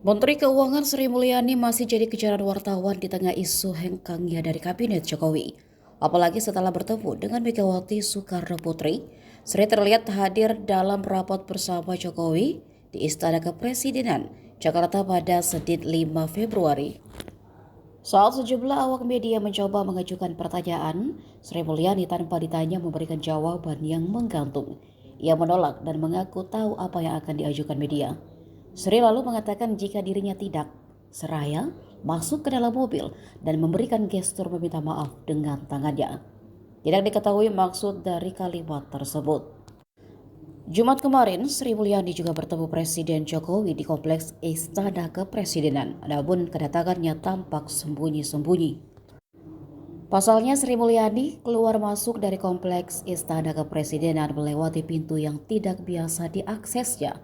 Menteri Keuangan Sri Mulyani masih jadi kejaran wartawan di tengah isu hengkangnya dari Kabinet Jokowi. Apalagi setelah bertemu dengan Megawati Soekarno Putri, Sri terlihat hadir dalam rapat bersama Jokowi di Istana Kepresidenan, Jakarta pada Senin 5 Februari. Saat sejumlah awak media mencoba mengajukan pertanyaan, Sri Mulyani tanpa ditanya memberikan jawaban yang menggantung. Ia menolak dan mengaku tahu apa yang akan diajukan media. Sri lalu mengatakan jika dirinya tidak, seraya masuk ke dalam mobil dan memberikan gestur meminta maaf dengan tangannya. Tidak diketahui maksud dari kalimat tersebut. Jumat kemarin, Sri Mulyani juga bertemu Presiden Jokowi di Kompleks Istana Kepresidenan, namun kedatangannya tampak sembunyi-sembunyi. Pasalnya Sri Mulyani keluar masuk dari Kompleks Istana Kepresidenan melewati pintu yang tidak biasa diaksesnya.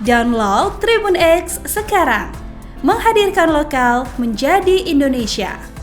Download Tribun X sekarang, menghadirkan lokal menjadi Indonesia.